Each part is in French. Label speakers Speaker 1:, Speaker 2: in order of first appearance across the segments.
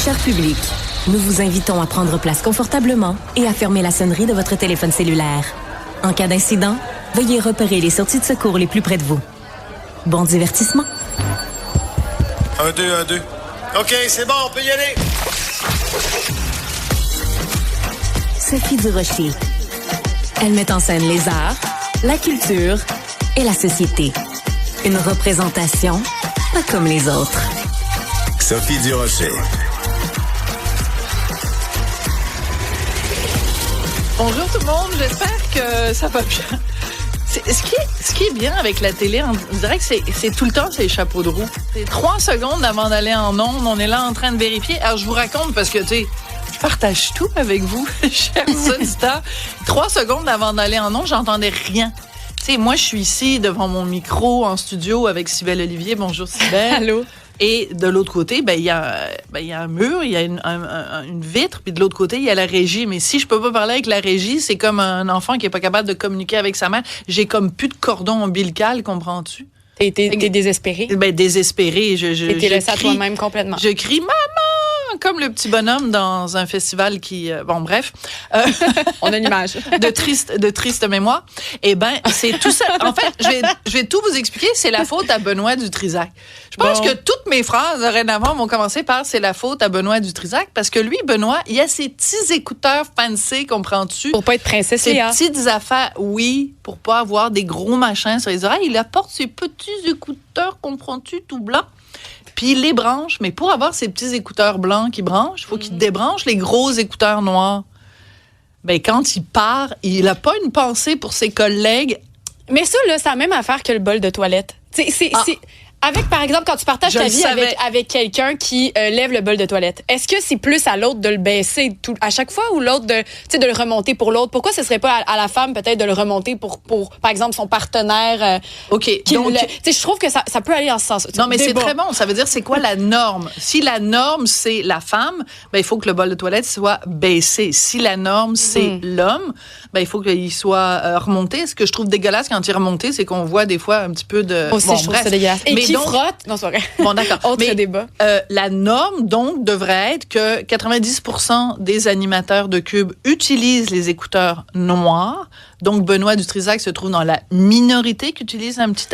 Speaker 1: Cher public, nous vous invitons à prendre place confortablement et à fermer la sonnerie de votre téléphone cellulaire. En cas d'incident, veuillez repérer les sorties de secours les plus près de vous. Bon divertissement.
Speaker 2: 1, 2, 1, 2. OK, c'est bon, on peut y aller.
Speaker 1: Sophie Durocher. Elle met en scène les arts, la culture et la société. Une représentation pas comme les autres.
Speaker 2: Sophie Durocher.
Speaker 3: Bonjour tout le monde, j'espère que ça va bien. Ce qui est bien avec la télé, on dirait que c'est tout le temps ces chapeaux de roue. C'est 3 secondes avant d'aller en ondes, on est là en train de vérifier. Alors je vous raconte parce que tu sais, je partage tout avec vous, chers auditeurs. 3 secondes avant d'aller en ondes, j'entendais rien. Tu sais, moi je suis ici devant mon micro en studio avec Cybèle Olivier. Bonjour Cybèle.
Speaker 4: Allô.
Speaker 3: Et de l'autre côté, il y a un mur, il y a une vitre, puis de l'autre côté, il y a la régie. Mais si je peux pas parler avec la régie, c'est comme un enfant qui est pas capable de communiquer avec sa mère. J'ai comme plus de cordon ombilical, comprends-tu?
Speaker 4: T'es désespéré?
Speaker 3: Ben, désespéré.
Speaker 4: T'es laissé à toi-même complètement.
Speaker 3: Je crie « Maman! » comme le petit bonhomme dans un festival qui... bon, bref.
Speaker 4: On a l'image.
Speaker 3: de triste mémoire. Eh ben, c'est tout ça. En fait, je vais tout vous expliquer. C'est la faute à Benoît Dutrisac. Je pense que toutes mes phrases, dorénavant, vont commencer par « c'est la faute à Benoît Dutrisac » parce que lui, Benoît, il a ses petits écouteurs fancy, comprends-tu?
Speaker 4: Pour pas être princesse
Speaker 3: Ses
Speaker 4: Léa.
Speaker 3: petites affaires, oui, pour pas avoir des gros machins sur les oreilles. Il apporte ses petits écouteurs, comprends-tu, tout blancs. Puis il les branche, mais pour avoir ces petits écouteurs blancs qui branchent, il faut qu'il débranche les gros écouteurs noirs. Ben quand il part, il n'a pas une pensée pour ses collègues.
Speaker 4: Mais ça, là, c'est la même affaire que le bol de toilette. C'est avec, par exemple, quand tu partages ta vie avec quelqu'un qui lève le bol de toilette, est-ce que c'est plus à l'autre de le baisser à chaque fois ou l'autre de le remonter pour l'autre? Pourquoi ce serait pas à la femme peut-être de le remonter pour par exemple, son partenaire?
Speaker 3: OK. Donc,
Speaker 4: je trouve que ça peut aller en ce sens.
Speaker 3: Non, mais c'est très bon. Ça veut dire, c'est quoi la norme? Si la norme, c'est la femme, ben il faut que le bol de toilette soit baissé. Si la norme, c'est l'homme, ben il faut qu'il soit remonté. Ce que je trouve dégueulasse quand il est remonté, c'est qu'on voit des fois un petit peu de...
Speaker 4: Aussi, je trouve ça dégueulasse. Et qui frotte? Non, c'est vrai.
Speaker 3: Bon, d'accord.
Speaker 4: Autre débat.
Speaker 3: La norme, donc, devrait être que 90% des animateurs de Cube utilisent les écouteurs noirs. Donc, Benoît Dutrisac se trouve dans la minorité qui utilise un petit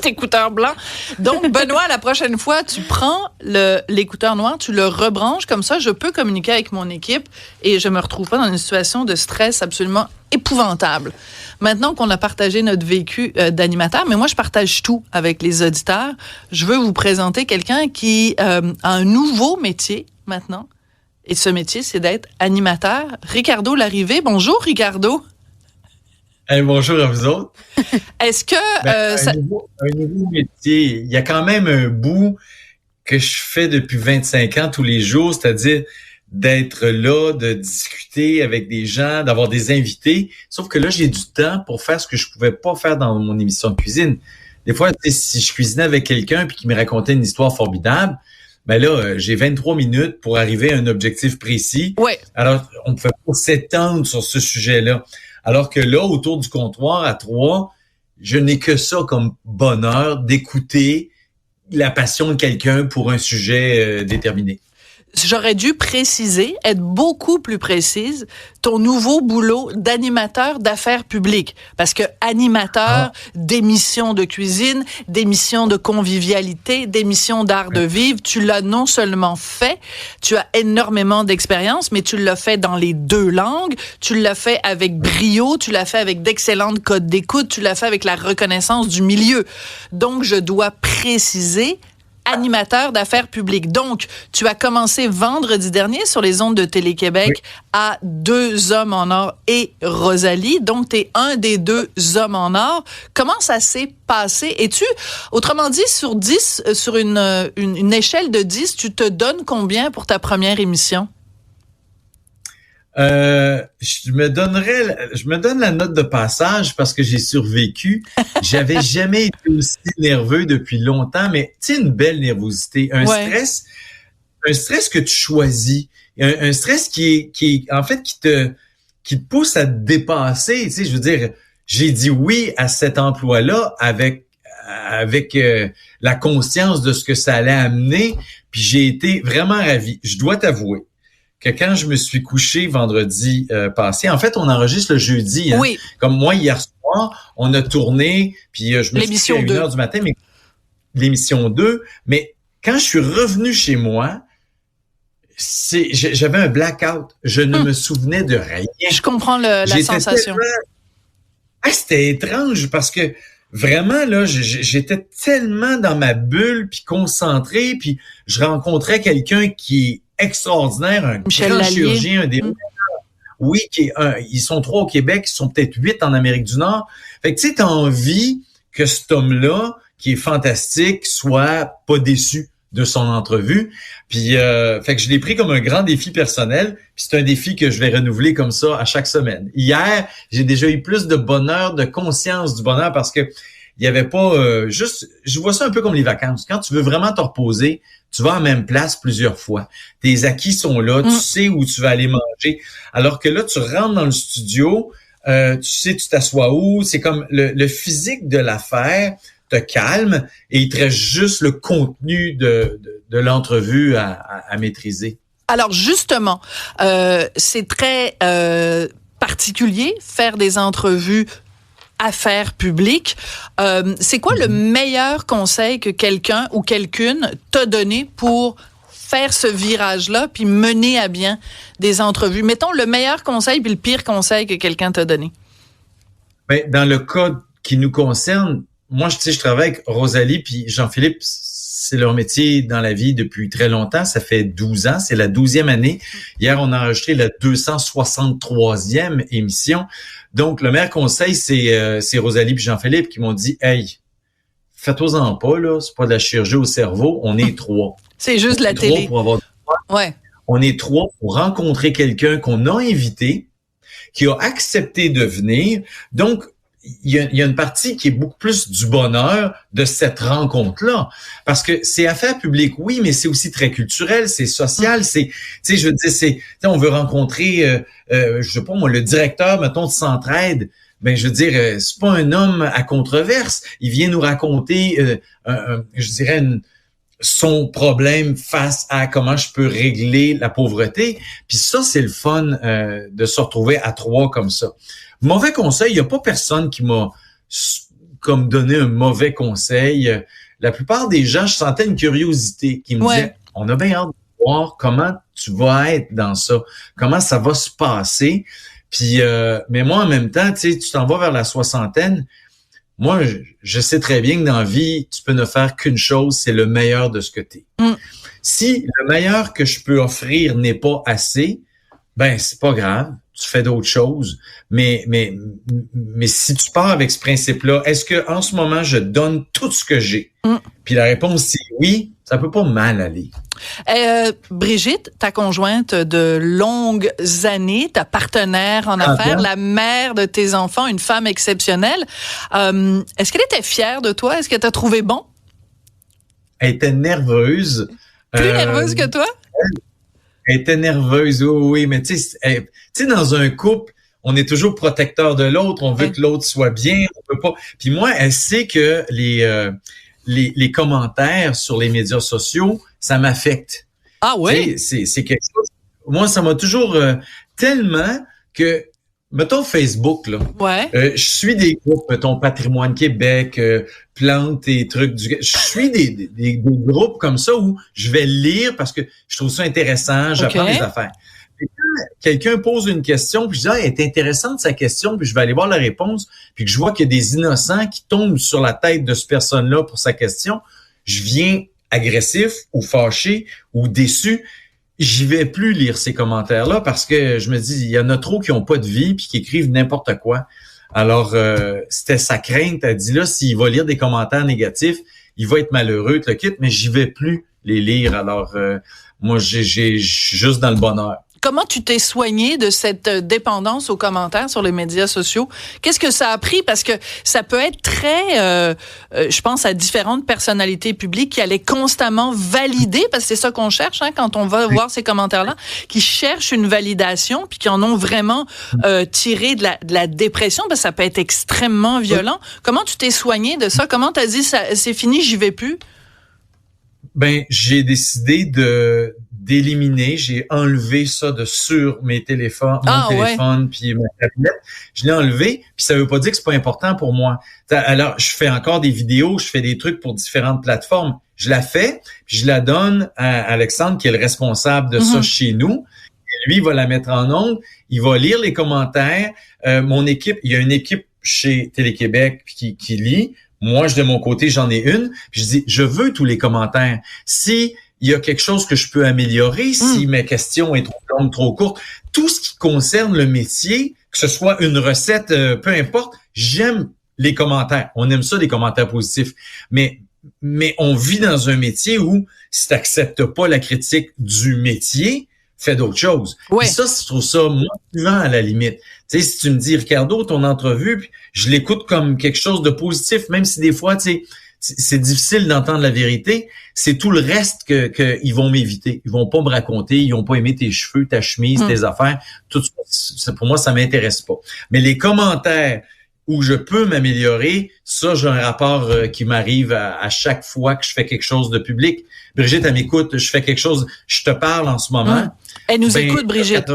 Speaker 3: écouteur blanc. Donc, Benoît, la prochaine fois, tu prends l'écouteur noir, tu le rebranches. Comme ça, je peux communiquer avec mon équipe et je me retrouve pas dans une situation de stress absolument épouvantable. Maintenant qu'on a partagé notre vécu d'animateur, mais moi, je partage tout avec les auditeurs. Je veux vous présenter quelqu'un qui a un nouveau métier maintenant. Et ce métier, c'est d'être animateur. Ricardo Larrivé. Bonjour, Ricardo.
Speaker 5: Hey, bonjour à vous autres.
Speaker 3: Est-ce que...
Speaker 5: un nouveau métier. Il y a quand même un bout que je fais depuis 25 ans tous les jours, c'est-à-dire d'être là, de discuter avec des gens, d'avoir des invités. Sauf que là, j'ai du temps pour faire ce que je pouvais pas faire dans mon émission de cuisine. Des fois, si je cuisinais avec quelqu'un puis qu'il me racontait une histoire formidable, ben là, j'ai 23 minutes pour arriver à un objectif précis.
Speaker 3: Ouais.
Speaker 5: Alors, on ne peut pas s'étendre sur ce sujet-là. Alors que là, autour du comptoir, à 3, je n'ai que ça comme bonheur d'écouter la passion de quelqu'un pour un sujet déterminé.
Speaker 3: J'aurais dû préciser, être beaucoup plus précise, ton nouveau boulot d'animateur d'affaires publiques. Parce que animateur d'émissions de cuisine, d'émissions de convivialité, d'émissions d'art de vivre, tu l'as non seulement fait, tu as énormément d'expérience, mais tu l'as fait dans les 2 langues, tu l'as fait avec brio, tu l'as fait avec d'excellentes codes d'écoute, tu l'as fait avec la reconnaissance du milieu. Donc, je dois préciser animateur d'affaires publiques. Donc, tu as commencé vendredi dernier sur les ondes de Télé-Québec à 2 hommes en or et Rosalie. Donc, tu es un des 2 hommes en or. Comment ça s'est passé? Es-tu, autrement dit, sur 10, sur une échelle de 10, tu te donnes combien pour ta première émission?
Speaker 5: Je me donne la note de passage parce que j'ai survécu. J'avais jamais été aussi nerveux depuis longtemps, mais tu sais, une belle nervosité, un stress que tu choisis, un stress qui en fait qui te pousse à te dépasser. Tu sais, je veux dire, j'ai dit oui à cet emploi-là avec la conscience de ce que ça allait amener, puis j'ai été vraiment ravi. Je dois t'avouer que quand je me suis couché vendredi passé, en fait, on enregistre le jeudi. Hein,
Speaker 3: oui.
Speaker 5: Comme moi, hier soir, on a tourné, puis je me suis couché à 1h du matin, mais l'émission 2. Mais quand je suis revenu chez moi, j'avais un blackout. Je ne me souvenais de rien.
Speaker 3: Je comprends la sensation.
Speaker 5: C'était étrange parce que vraiment, là, j'étais tellement dans ma bulle, puis concentré, puis je rencontrais quelqu'un qui est extraordinaire, un
Speaker 3: Michel
Speaker 5: grand
Speaker 3: Lallier.
Speaker 5: chirurgien, un des oui, ils sont 3 au Québec, ils sont peut-être 8 en Amérique du Nord. Fait que tu sais, t'as envie que cet homme-là, qui est fantastique, soit pas déçu de son entrevue. Puis fait que je l'ai pris comme un grand défi personnel, puis c'est un défi que je vais renouveler comme ça à chaque semaine. Hier, j'ai déjà eu plus de bonheur, de conscience du bonheur parce que il y avait pas juste, je vois ça un peu comme les vacances. Quand tu veux vraiment te reposer, tu vas à la même place plusieurs fois. Tes acquis sont là, tu sais où tu vas aller manger. Alors que là, tu rentres dans le studio, tu sais tu t'assois où, c'est comme le physique de l'affaire te calme et il te reste juste le contenu de l'entrevue à maîtriser.
Speaker 3: Alors justement, c'est très particulier faire des entrevues affaires publiques. C'est quoi le meilleur conseil que quelqu'un ou quelqu'une t'a donné pour faire ce virage-là puis mener à bien des entrevues? Mettons le meilleur conseil puis le pire conseil que quelqu'un t'a donné.
Speaker 5: Ben, dans le cas qui nous concerne, moi, je travaille avec Rosalie puis Jean-Philippe. C'est leur métier dans la vie depuis très longtemps. Ça fait 12 ans. C'est la 12e année. Hier, on a enregistré la 263e émission. Donc, le meilleur conseil, c'est Rosalie puis Jean-Philippe qui m'ont dit, « Hey, fais-toi-en pas, là. C'est pas de la chirurgie au cerveau. On est 3.
Speaker 3: C'est juste de la télé. Ouais.
Speaker 5: On est 3 pour rencontrer quelqu'un qu'on a invité, qui a accepté de venir. Donc, il y a une partie qui est beaucoup plus du bonheur de cette rencontre-là. Parce que c'est affaires publiques, oui, mais c'est aussi très culturel, c'est social, c'est, tu sais, je veux dire, on veut rencontrer, je sais pas moi, le directeur, mettons, de Centraide. Ben, je veux dire, c'est pas un homme à controverse. Il vient nous raconter, je dirais, son problème face à comment je peux régler la pauvreté. Puis ça, c'est le fun de se retrouver à 3 comme ça. Mauvais conseil, il n'y a pas personne qui m'a comme donné un mauvais conseil. La plupart des gens, je sentais une curiosité qui me disait, on a bien hâte de voir comment tu vas être dans ça, comment ça va se passer. Puis, mais moi, en même temps, tu sais, tu t'en vas vers la soixantaine. Moi, je sais très bien que dans la vie, tu peux ne faire qu'une chose, c'est le meilleur de ce que tu es. Si le meilleur que je peux offrir n'est pas assez, ben c'est pas grave. Tu fais d'autres choses, mais si tu pars avec ce principe-là, est-ce que en ce moment je donne tout ce que j'ai? Puis la réponse c'est oui, ça peut pas mal aller.
Speaker 3: Brigitte, ta conjointe de longues années, ta partenaire en affaires, la mère de tes enfants, une femme exceptionnelle. Est-ce qu'elle était fière de toi? Est-ce qu'elle t'a trouvé bon?
Speaker 5: Elle était nerveuse.
Speaker 3: Plus nerveuse que toi?
Speaker 5: Elle était nerveuse, oui, mais tu sais, dans un couple, on est toujours protecteur de l'autre, on veut que l'autre soit bien, on peut pas. Puis moi, elle sait que les commentaires sur les médias sociaux, ça m'affecte.
Speaker 3: Ah oui?
Speaker 5: C'est quelque chose. Moi, ça m'a toujours tellement que, mettons Facebook, là.
Speaker 3: Ouais.
Speaker 5: Je suis des groupes, mettons Patrimoine Québec, Plantes et trucs du. Je suis des groupes comme ça où je vais lire parce que je trouve ça intéressant, j'apprends des affaires. Et quand quelqu'un pose une question, puis je dis, elle est intéressante sa question, puis je vais aller voir la réponse, puis que je vois qu'il y a des innocents qui tombent sur la tête de cette personne-là pour sa question, je viens agressif ou fâché ou déçu. J'y vais plus lire ces commentaires-là parce que je me dis, il y en a trop qui ont pas de vie puis qui écrivent n'importe quoi. Alors, c'était sa crainte. Elle dit là, s'il va lire des commentaires négatifs, il va être malheureux, le quitte, mais j'y vais plus les lire. Alors, moi, j'ai juste dans le bonheur.
Speaker 3: comment tu t'es soigné de cette dépendance aux commentaires sur les médias sociaux? Qu'est-ce que ça a pris? Parce que ça peut être très, je pense à différentes personnalités publiques qui allaient constamment valider, parce que c'est ça qu'on cherche quand on va voir ces commentaires-là, qui cherchent une validation puis qui en ont vraiment tiré de la dépression, parce que ça peut être extrêmement violent. Comment tu t'es soigné de ça? Comment t'as dit, c'est fini, j'y vais plus?
Speaker 5: Ben, j'ai décidé d'éliminer, j'ai enlevé ça de sur mes téléphones, mon téléphone puis ma tablette. Je l'ai enlevé, puis ça veut pas dire que c'est pas important pour moi. Alors, je fais encore des vidéos, je fais des trucs pour différentes plateformes. Je la fais, puis je la donne à Alexandre, qui est le responsable de ça chez nous. Et lui, il va la mettre en ondes, il va lire les commentaires. Mon équipe, il y a une équipe chez Télé-Québec qui lit. Moi, de mon côté, j'en ai une. Puis je dis, je veux tous les commentaires. Si il y a quelque chose que je peux améliorer, si ma question est trop longue, trop courte, tout ce qui concerne le métier, que ce soit une recette, peu importe, j'aime les commentaires. On aime ça, les commentaires positifs. Mais on vit dans un métier où si tu n'acceptes pas la critique du métier, fais d'autres choses.
Speaker 3: Ouais.
Speaker 5: Puis ça, je trouve ça motivant à la limite. Tu sais, si tu me dis, Ricardo, ton entrevue, puis je l'écoute comme quelque chose de positif, même si des fois, tu sais, c'est difficile d'entendre la vérité, c'est tout le reste que ils vont m'éviter. Ils vont pas me raconter, ils ont pas aimé tes cheveux, ta chemise, tes affaires. Tout ça, pour moi, ça m'intéresse pas. Mais les commentaires où je peux m'améliorer, ça, j'ai un rapport qui m'arrive à chaque fois que je fais quelque chose de public. Brigitte, elle m'écoute, je fais quelque chose, je te parle en ce moment.
Speaker 3: Elle nous écoute, Brigitte.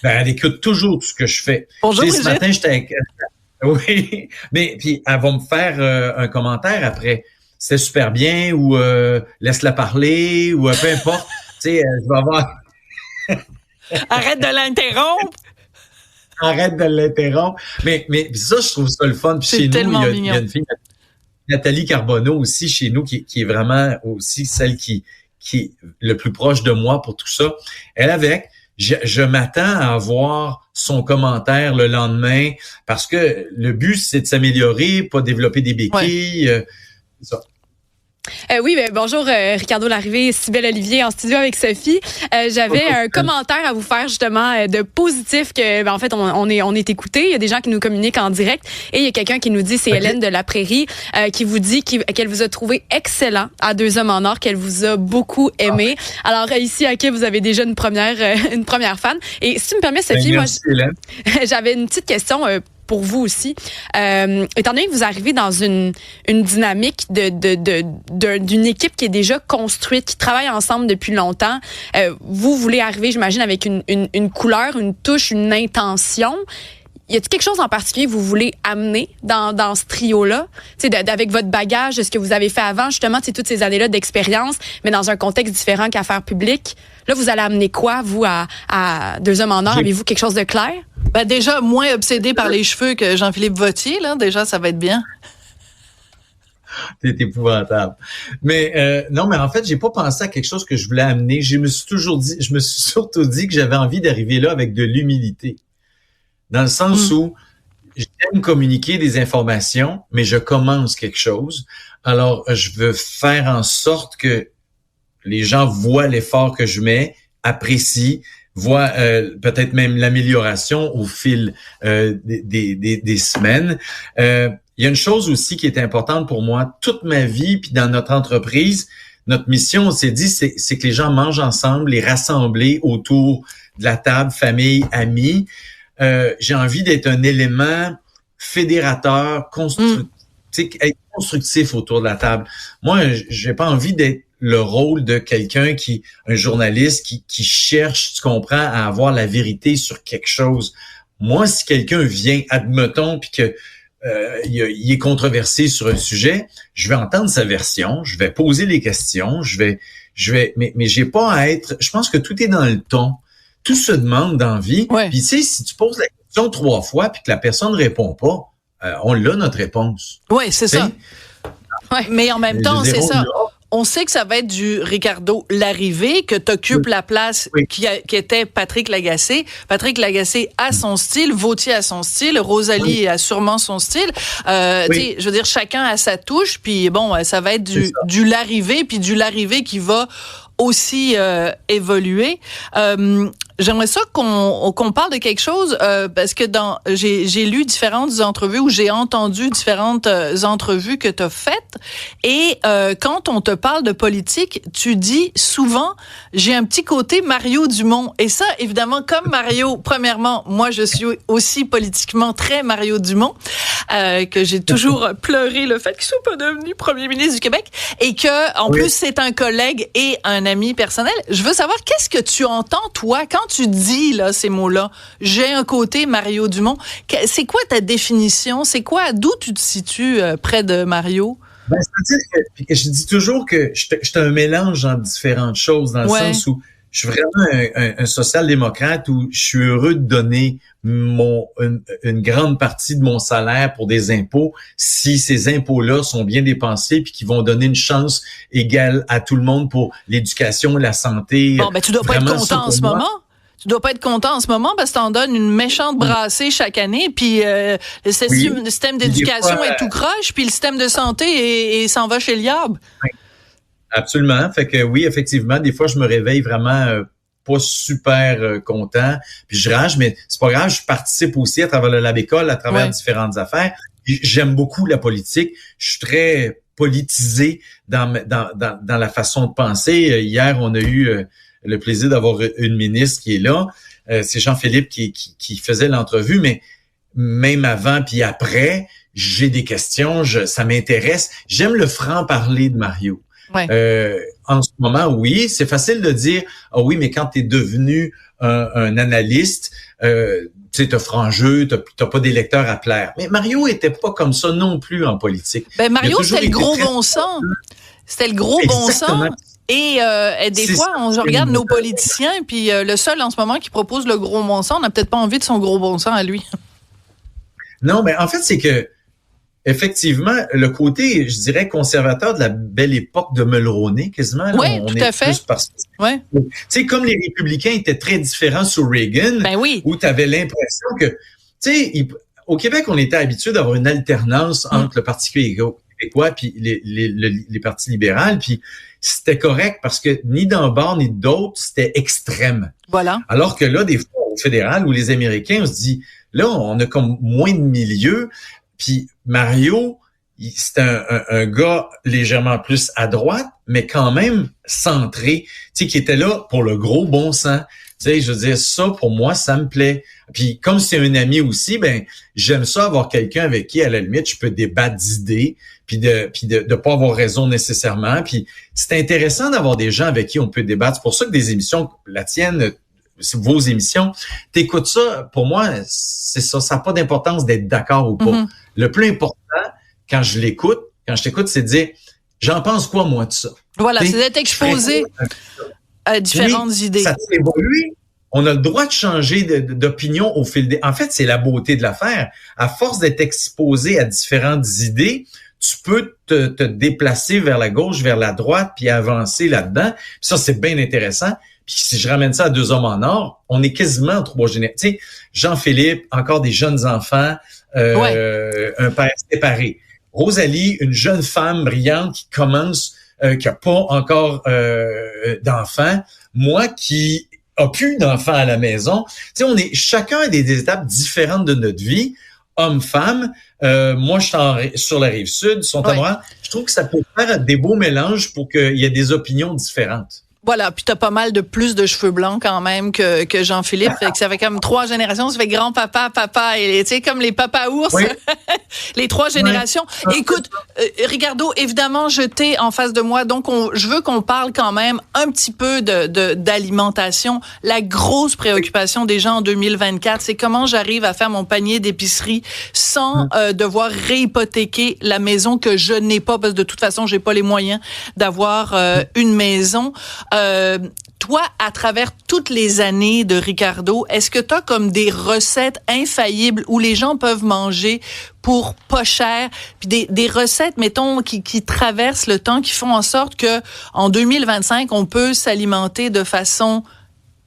Speaker 5: Elle écoute toujours tout ce que je fais.
Speaker 3: Bonjour, Brigitte.
Speaker 5: Ce matin, j'étais avec... Oui, mais puis elle va me faire un commentaire après. C'était super bien ou laisse-la parler ou peu importe. Tu sais, je vais avoir...
Speaker 3: Arrête de l'interrompre!
Speaker 5: Arrête de l'interrompre. Mais ça, je trouve ça le fun. Puis chez nous, il y a une fille, Nathalie Carbonneau aussi, chez nous, qui est vraiment aussi celle qui est le plus proche de moi pour tout ça. Elle avec... Je m'attends à avoir son commentaire le lendemain parce que le but, c'est de s'améliorer, pas développer des béquilles. Ça.
Speaker 4: Oui, ben, bonjour Ricardo Larrivée, Cybèle Olivier en studio avec Sophie. J'avais un commentaire à vous faire justement de positif que en fait on est écouté. Il y a des gens qui nous communiquent en direct et il y a quelqu'un qui nous dit, c'est Hélène de la Prairie, qui vous dit qu'elle vous a trouvé excellent à Deux hommes en or, qu'elle vous a beaucoup aimé. Alors ici à Québec, vous avez déjà une première fan. Et si tu me permets, Sophie,
Speaker 5: merci,
Speaker 4: moi j'avais une petite question pour vous aussi. Étant donné que vous arrivez dans une dynamique d'une équipe qui est déjà construite, qui travaille ensemble depuis longtemps, vous voulez arriver, j'imagine, avec une couleur, une touche, une intention. Y a-t-il quelque chose en particulier que vous voulez amener dans ce trio-là? Avec votre bagage, de ce que vous avez fait avant, justement, toutes ces années-là d'expérience, mais dans un contexte différent qu'affaires publiques. Là, vous allez amener quoi, vous, à Deux hommes en or? Avez-vous quelque chose de clair?
Speaker 3: Ben déjà, moins obsédé par les cheveux que Jean-Philippe Vautier, là. Déjà, ça va être bien.
Speaker 5: C'est épouvantable. Mais non, mais en fait, j'ai pas pensé à quelque chose que je voulais amener. Je me suis surtout dit que j'avais envie d'arriver là avec de l'humilité. Dans le sens où j'aime communiquer des informations, mais je commence quelque chose. Alors, je veux faire en sorte que les gens voient l'effort que je mets, apprécient, voient peut-être même l'amélioration au fil des semaines. Il y a une chose aussi qui est importante pour moi, toute ma vie, puis dans notre entreprise, notre mission, on s'est dit, c'est que les gens mangent ensemble, les rassembler autour de la table, famille, amis. J'ai envie d'être un élément fédérateur, être constructif autour de la table. Moi, j'ai pas envie d'être le rôle de quelqu'un un journaliste qui cherche, tu comprends, à avoir la vérité sur quelque chose. Moi, si quelqu'un vient, admettons, puis que il est controversé sur un sujet, je vais entendre sa version, je vais poser les questions, mais j'ai pas à être. Je pense que tout est dans le ton. Tout se demande dans la vie.
Speaker 3: Ouais.
Speaker 5: Puis tu sais, si tu poses la question 3 fois puis que la personne ne répond pas, on l'a notre réponse.
Speaker 3: Oui, c'est ça. Ouais. Mais en même temps, c'est ça. On sait que ça va être du Ricardo Larrivée, que t'occupes la place qui était Patrick Lagacé. Patrick Lagacé a son style, Vautier a son style, Rosalie a sûrement son style. Je veux dire, chacun a sa touche, puis bon, ça va être du Larrivée, puis du Larrivée qui va aussi évoluer. J'aimerais ça qu'on parle de quelque chose parce que j'ai lu différentes entrevues ou j'ai entendu différentes entrevues que tu as faites et quand on te parle de politique, tu dis souvent j'ai un petit côté Mario Dumont et ça évidemment comme Mario, premièrement, moi je suis aussi politiquement très Mario Dumont que j'ai toujours pleuré le fait qu'il soit pas devenu premier ministre du Québec et que en plus c'est un collègue et un ami personnel. Je veux savoir qu'est-ce que tu entends toi quand tu dis là ces mots-là, j'ai un côté Mario Dumont. C'est quoi ta définition? C'est quoi? D'où tu te situes près de Mario?
Speaker 5: Ben, c'est-à-dire que je dis toujours que je suis un mélange en différentes choses, dans le sens où je suis vraiment un social-démocrate où je suis heureux de donner une grande partie de mon salaire pour des impôts si ces impôts-là sont bien dépensés puis qui vont donner une chance égale à tout le monde pour l'éducation, la santé.
Speaker 3: Bon, ben tu dois pas être content en ce moment. Tu dois pas être content en ce moment parce que t'en donnes une méchante brassée chaque année, puis le système d'éducation est tout croche, puis le système de santé s'en va chez le diable.
Speaker 5: Oui. Absolument. Fait que oui, effectivement, des fois, je me réveille vraiment pas super content, puis je rage, mais c'est pas grave, je participe aussi à travers le Lab École, à travers différentes affaires. J'aime beaucoup la politique. Je suis très politisé dans la façon de penser. Hier, on a eu le plaisir d'avoir une ministre qui est là. C'est Jean-Philippe qui faisait l'entrevue, mais même avant puis après, j'ai des questions, ça m'intéresse. J'aime le franc-parler de Mario.
Speaker 3: Ouais.
Speaker 5: En ce moment, oui, c'est facile de dire « Ah oui, mais quand tu es devenu un analyste, tu sais, t'as franc jeu, t'as pas d'électeurs à plaire. » Mais Mario était pas comme ça non plus en politique.
Speaker 3: Ben Mario, c'était le gros bon sens. C'était le gros bon sens. Et des fois, je regarde nos politiciens, puis le seul en ce moment qui propose le gros bon sens, on n'a peut-être pas envie de son gros bon sens à lui.
Speaker 5: Non, mais en fait, c'est que effectivement, le côté, je dirais, conservateur de la belle époque de Mulroney, quasiment.
Speaker 3: Oui, tout à fait.
Speaker 5: Ouais. Tu sais, comme les républicains étaient très différents sous Reagan, où tu avais l'impression que, tu sais, au Québec, on était habitué d'avoir une alternance entre le Parti québécois puis les partis libéraux, puis c'était correct parce que ni d'un bord ni d'autre, c'était extrême.
Speaker 3: Voilà.
Speaker 5: Alors que là, des fois, au fédéral ou les Américains, on se dit, là, on a comme moins de milieu. Puis Mario, c'est un gars légèrement plus à droite, mais quand même centré, tu sais, qui était là pour le gros bon sens. Tu sais, je veux dire, ça, pour moi, ça me plaît. Puis comme c'est un ami aussi, ben j'aime ça avoir quelqu'un avec qui, à la limite, je peux débattre d'idées, puis de pas avoir raison nécessairement. Puis c'est intéressant d'avoir des gens avec qui on peut débattre. C'est pour ça que des émissions, la tienne, vos émissions, t'écoutes ça, pour moi, c'est ça, ça n'a pas d'importance d'être d'accord ou pas. Mm-hmm. Le plus important, quand je t'écoute, c'est de dire, j'en pense quoi, moi, de ça?
Speaker 3: Voilà, c'est d'être exposé à différentes idées.
Speaker 5: Ça peut évoluer. On a le droit de changer d'opinion au fil des... En fait, c'est la beauté de l'affaire. À force d'être exposé à différentes idées, tu peux te déplacer vers la gauche, vers la droite, puis avancer là-dedans. Puis ça, c'est bien intéressant. Puis si je ramène ça à Deux hommes en or, on est quasiment en trois générations. Tu sais, Jean-Philippe, encore des jeunes enfants, un père séparé. Rosalie, une jeune femme brillante qui commence, qui a pas encore d'enfants. Moi, qui a plus d'enfants à la maison. Tu sais, on est chacun a des étapes différentes de notre vie. Homme-femme. Moi, je suis sur la rive sud, sont à moi. Je trouve que ça peut faire des beaux mélanges pour qu'il y ait des opinions différentes.
Speaker 3: Voilà, puis t'as pas mal de plus de cheveux blancs quand même que Jean-Philippe, fait que ça fait comme 3 générations, ça fait grand-papa, papa, et tu sais, comme les papas-ours, les 3 générations. Écoute, Ricardo, évidemment, je t'ai en face de moi, donc je veux qu'on parle quand même un petit peu d'alimentation. La grosse préoccupation des gens en 2024, c'est comment j'arrive à faire mon panier d'épicerie sans devoir réhypothéquer la maison que je n'ai pas, parce que de toute façon, j'ai pas les moyens d'avoir une maison. Toi, à travers toutes les années de Ricardo, est-ce que tu as comme des recettes infaillibles où les gens peuvent manger pour pas cher, puis des recettes, mettons, qui traversent le temps, qui font en sorte que en 2025, on peut s'alimenter de façon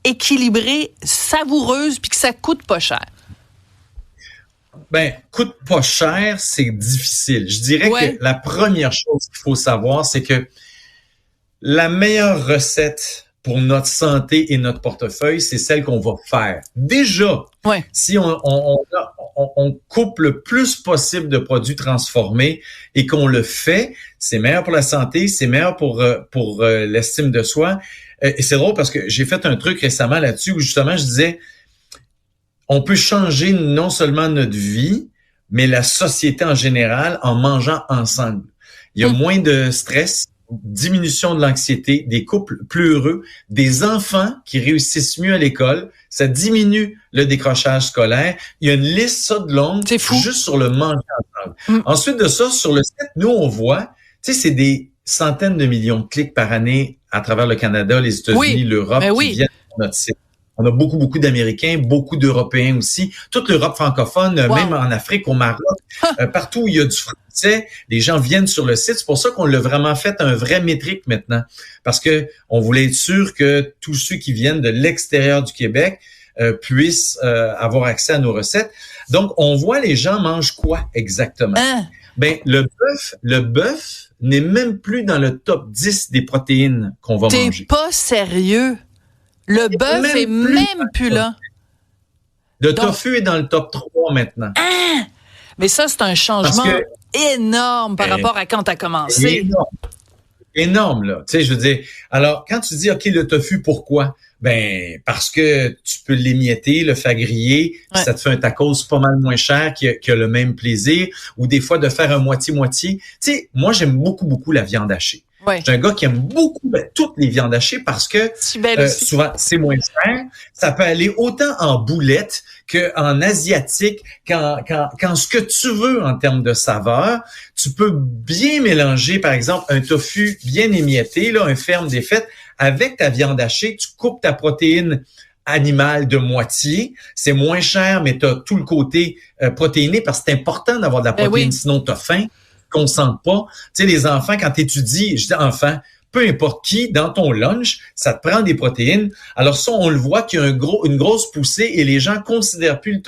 Speaker 3: équilibrée, savoureuse, puis que ça coûte pas cher?
Speaker 5: Ben, coûte pas cher, c'est difficile. Je dirais que la première chose qu'il faut savoir, c'est que la meilleure recette pour notre santé et notre portefeuille, c'est celle qu'on va faire. Déjà, si on coupe le plus possible de produits transformés et qu'on le fait, c'est meilleur pour la santé, c'est meilleur pour l'estime de soi. Et c'est drôle parce que j'ai fait un truc récemment là-dessus où justement je disais, on peut changer non seulement notre vie, mais la société en général en mangeant ensemble. Il y a moins de stress, diminution de l'anxiété, des couples plus heureux, des enfants qui réussissent mieux à l'école, ça diminue le décrochage scolaire. Il y a une liste ça de longue juste sur le manger ensemble. Ensuite de ça, sur le site, nous on voit, tu sais, c'est des centaines de millions de clics par année à travers le Canada, les États-Unis, l'Europe qui viennent sur notre site. On a beaucoup d'Américains, beaucoup d'Européens aussi, toute l'Europe francophone, même en Afrique, au Maroc, partout où il y a du français, les gens viennent sur le site. C'est pour ça qu'on l'a vraiment fait un vrai métrique maintenant, parce que on voulait être sûr que tous ceux qui viennent de l'extérieur du Québec puissent avoir accès à nos recettes. Donc, on voit les gens mangent quoi exactement? Ben, le bœuf n'est même plus dans le top 10 des protéines qu'on va manger.
Speaker 3: T'es pas sérieux? Le bœuf est même plus là.
Speaker 5: Le tofu est dans le top 3 maintenant.
Speaker 3: Mais ça, c'est un changement énorme par rapport à quand tu as commencé.
Speaker 5: Énorme, là. Tu sais, je veux dire, alors, quand tu dis, OK, le tofu, pourquoi? Ben, parce que tu peux l'émietter, le faire griller, ça te fait un tacos pas mal moins cher qui a le même plaisir, ou des fois de faire un moitié-moitié. Tu sais, moi, j'aime beaucoup la viande hachée. Je suis un gars qui aime beaucoup toutes les viandes hachées parce que souvent, c'est moins cher. Ça peut aller autant en boulettes qu'en asiatique, qu'en ce que tu veux en termes de saveur. Tu peux bien mélanger, par exemple, un tofu bien émietté, là, un ferme défaite, avec ta viande hachée. Tu coupes ta protéine animale de moitié. C'est moins cher, mais tu as tout le côté protéiné parce que c'est important d'avoir de la protéine, sinon tu as faim. Qu'on sente pas. Tu sais, les enfants, quand tu étudies, je dis enfants, peu importe qui, dans ton lunch, ça te prend des protéines. Alors ça, on le voit qu'il y a une grosse poussée et les gens considèrent plus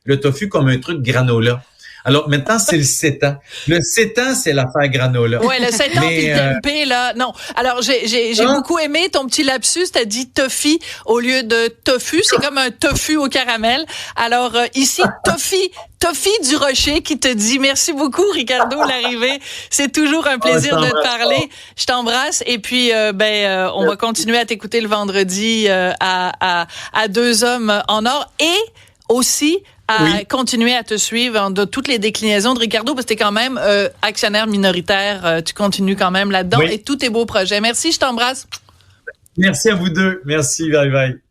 Speaker 5: le tofu comme un truc granola. Alors maintenant, c'est le sétan. Le sétan, c'est l'affaire granola.
Speaker 3: Ouais, le sétan puis le tempeh, là. Non. Alors, j'ai beaucoup aimé ton petit lapsus. T'as dit tofi au lieu de tofu. C'est comme un tofu au caramel. Alors, ici, Tofi du Rocher qui te dit merci beaucoup, Ricardo Larrivée. C'est toujours un plaisir de te parler. Je t'embrasse. Et puis, on va continuer à t'écouter le vendredi à Deux Hommes en Or et aussi à continuer à te suivre de toutes les déclinaisons de Ricardo, parce que t'es quand même actionnaire minoritaire. Tu continues quand même là-dedans et tous tes beaux projets. Merci, je t'embrasse.
Speaker 5: Merci à vous deux. Merci, bye bye.